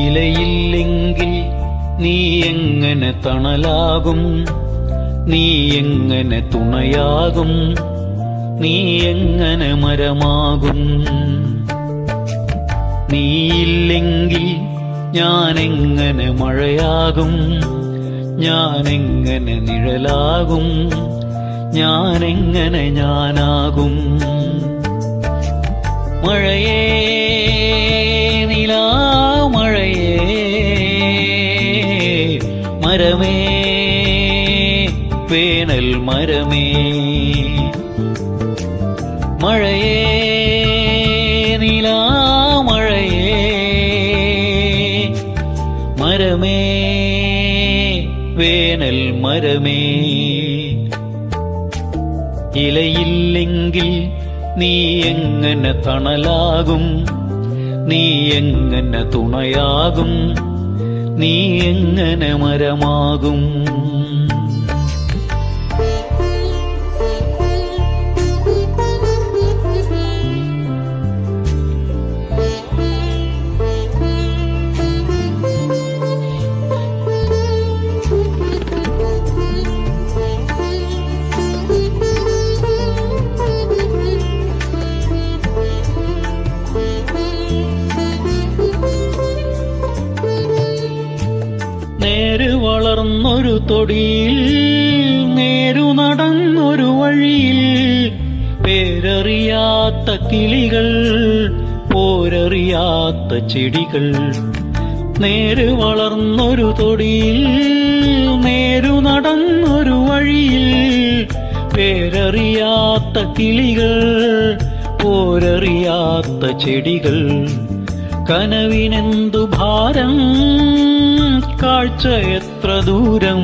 ഇലയില്ലെങ്കിൽ നീ എങ്ങനെ തണലാകും? നീ എങ്ങനെ തുണയാകും? നീ എങ്ങനെ മരമാകും? നീയില്ലെങ്കിൽ ഞാനെങ്ങനെ മഴയാകും? ഞാനെങ്ങനെ നിഴലാകും? ഞാനെങ്ങനെ ഞാനാകും? മഴയേ നിലാമഴയേ, മരമേ വേനൽ മരമേ. മഴയേ നിലാമഴയേ, മരമേ വേനൽ മരമേ. ഇലയില്ലെങ്കിൽ നീ എങ്ങനെ തണലാകും? നീ എങ്ങനെ തുണയാകും? നീ എങ്ങനെ മരമാകും? നേര് വളർന്നൊരു തൊടിയിൽ, നേരു നടന്നൊരു വഴിയിൽ, പേരറിയാത്ത കിളികൾ, പോരറിയാത്ത ചെടികൾ. നേര് വളർന്നൊരു തൊടിയിൽ, നേരു നടന്നൊരു വഴിയിൽ, പേരറിയാത്ത കിളികൾ, പോരറിയാത്ത ചെടികൾ. കനവിനെന്തു ഭാരം, കാഴ്ച എത്ര ദൂരം,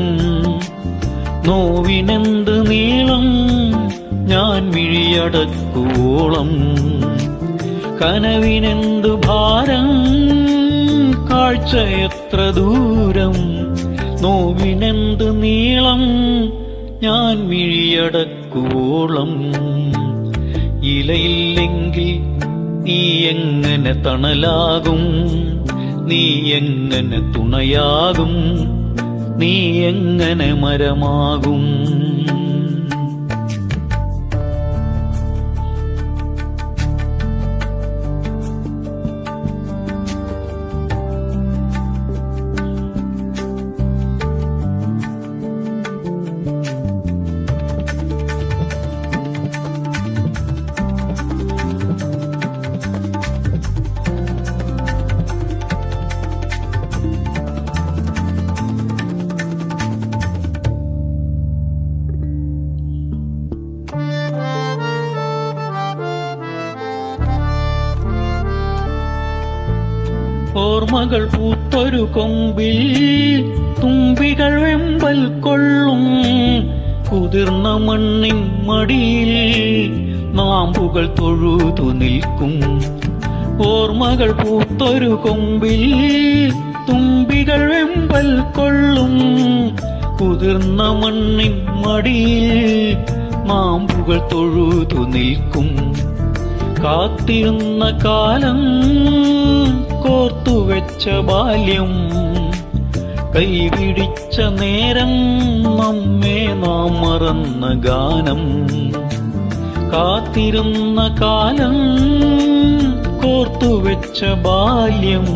നോവിനെന്ത് നീളം, ഞാൻ മിഴിയടക്കുവോളം. കനവിനെന്തു ഭാരം, കാഴ്ച എത്ര ദൂരം, നോവിനെന്ത് നീളം, ഞാൻ മിഴിയടക്കുവോളം. ഇലയില്ലെങ്കിൽ നീ എങ്ങനെ തണലാകും? നീ എങ്ങനെ തുണയാകും? നീ എങ്ങനെ മരമാകും? ഓർമ്മകൾ പൂത്തൊരു കൊമ്പിൽ തുമ്പികൾ വെമ്പൽ കൊള്ളും, കുതിർന്ന മണ്ണിൻ മടിയിൽ നാമ്പുകൾ തൊഴുതു നിൽക്കും. ഓർമ്മകൾ പൂത്തൊരു കൊമ്പിൽ തുമ്പികൾ വെമ്പൽ കൊള്ളും, കുതിർന്ന മണ്ണിൻ മടിയിൽ നാമ്പുകൾ തൊഴുതു നിൽക്കും. കാത്തിരുന്ന കാലം, കോർത്തുവെച്ച ബാല്യം, കൈപിടിച്ച നേരം, നമ്മെ നാം മറന്ന ഗാനം. കാത്തിരുന്ന കാലം, കോർത്തുവെച്ച ബാല്യം,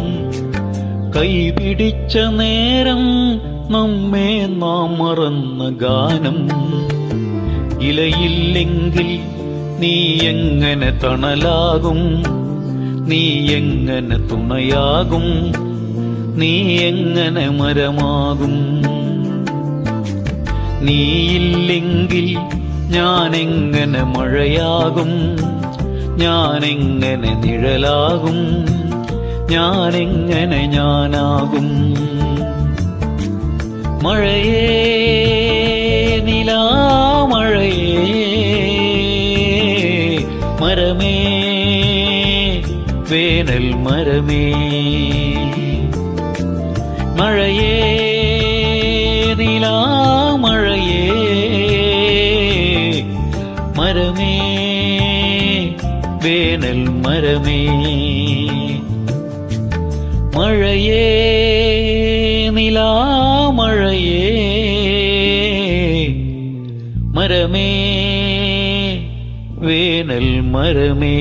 കൈപിടിച്ച നേരം, നമ്മെ നാം മറന്ന ഗാനം. ഇലയില്ലെങ്കിൽ നീ എങ്ങനെ തണലാകും? നീ എങ്ങനെ തുണയാകും? നീ എങ്ങനെ മരമാകും? നീയില്ലെങ്കിൽ ഞാനെങ്ങനെ മഴയാകും? ഞാനെങ്ങനെ നിഴലാകും? ഞാനെങ്ങനെ ഞാനാകും? മഴയേ നിലാമഴയേ, മരമേ വേനൽ മരമേ. മഴയേ നിലാമഴയേ, മരമേ വേനൽ മരമേ. മഴയേ നിലാമഴയേ മരമേ വേനൽ മരമേ